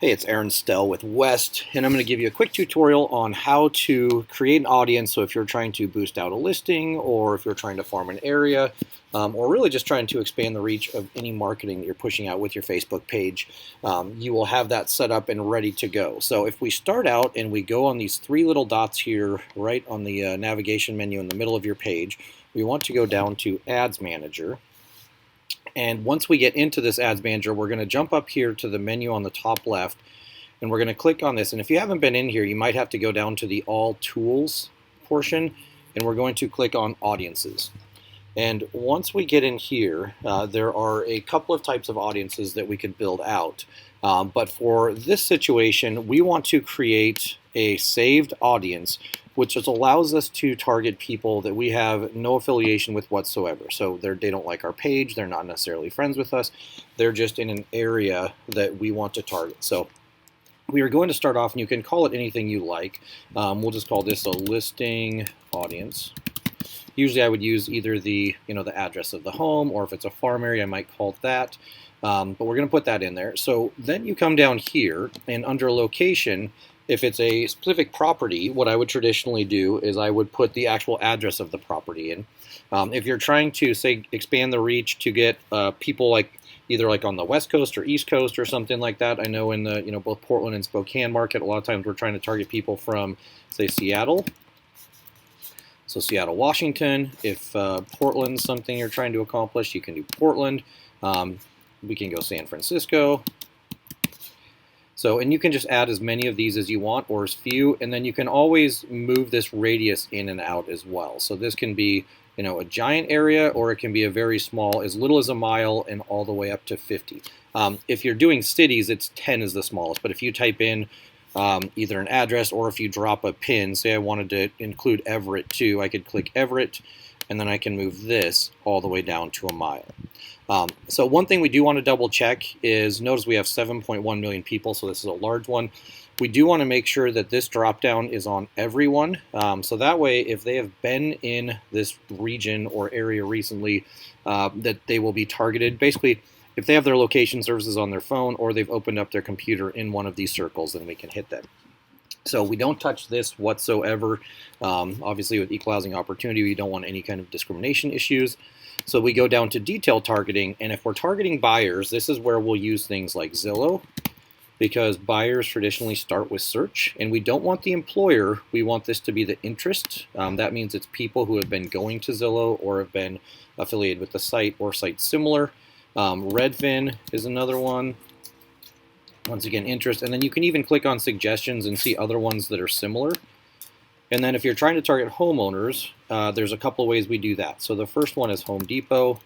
Hey, it's Stelle with West, and I'm going to give you a quick tutorial on how to create an audience. So if you're trying to boost out a listing, or if you're trying to farm an area, or really just trying to expand the reach of any marketing that you're pushing out with your Facebook page, you will have that set up and ready to go. So if we start out and we go on these three little dots here, right on the navigation menu in the middle of your page, we want to go down to Ads Manager. And once we get into this Ads Manager, we're going to jump up here to the menu on the top left, and we're going to click on this. And if you haven't been in here, you might have to go down to the All Tools portion, and we're going to click on Audiences. And once we get in here, there are a couple of types of audiences that we could build out. But for this situation, we want to create a saved audience, which just allows us to target people that we have no affiliation with whatsoever. So they don't like our page, they're not necessarily friends with us, they're just in an area that we want to target. So we are going to start off, and you can call it anything you like. We'll just call this a listing audience. Usually I would use either the address of the home, or if it's a farm area, I might call it that. But we're going to put that in there. So then you come down here, and under location, if it's a specific property, what I would traditionally do is I would put the actual address of the property in. If you're trying to, say, expand the reach to get people either on the West Coast or East Coast or something like that, I know in the both Portland and Spokane market, a lot of times we're trying to target people from, say, Seattle. So Seattle, Washington. If Portland's something you're trying to accomplish, you can do Portland. We can go San Francisco. So, and you can just add as many of these as you want, or as few, and then you can always move this radius in and out as well. So this can be, a giant area, or it can be a very small, as little as a mile and all the way up to 50. If you're doing cities, it's 10 is the smallest, but if you type in either an address, or if you drop a pin, say I wanted to include Everett too, I could click Everett, and then I can move this all the way down to a mile. So one thing we do want to double check is, notice we have 7.1 million people, so this is a large one. We do want to make sure that this drop down is on everyone, so that way if they have been in this region or area recently, that they will be targeted. Basically, if they have their location services on their phone, or they've opened up their computer in one of these circles, then we can hit them. So we don't touch this whatsoever. Obviously with equal housing opportunity, we don't want any kind of discrimination issues. So we go down to detail targeting, and if we're targeting buyers, this is where we'll use things like Zillow, because buyers traditionally start with search, and we don't want the employer, we want this to be the interest. That means it's people who have been going to Zillow or have been affiliated with the site or sites similar. Redfin is another one. Once again, interest, and then you can even click on suggestions and see other ones that are similar. And then if you're trying to target homeowners, there's a couple of ways we do that. So the first one is Home Depot,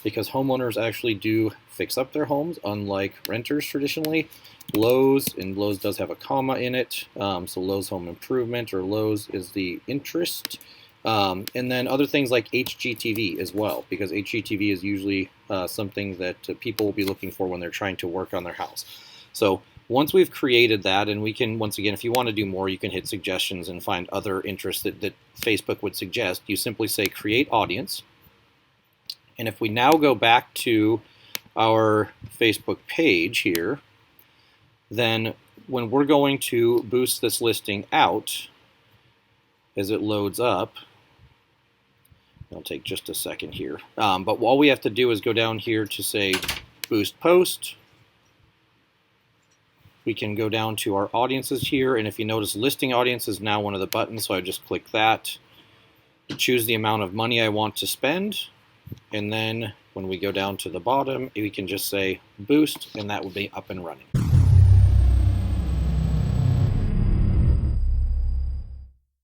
because homeowners actually do fix up their homes, unlike renters traditionally. Lowe's, and Lowe's does have a comma in it, so Lowe's Home Improvement, or Lowe's is the interest. And then other things like HGTV as well, because HGTV is usually something that people will be looking for when they're trying to work on their house. So once we've created that, and we can, once again, if you want to do more, you can hit suggestions and find other interests that Facebook would suggest. You simply say create audience. And if we now go back to our Facebook page here, then when we're going to boost this listing out, as it loads up, it'll take just a second here. But all we have to do is go down here to say boost post. We can go down to our audiences here, and if you notice, listing audience is now one of the buttons, so I just click that, choose the amount of money I want to spend, and then when we go down to the bottom, we can just say boost, and that will be up and running.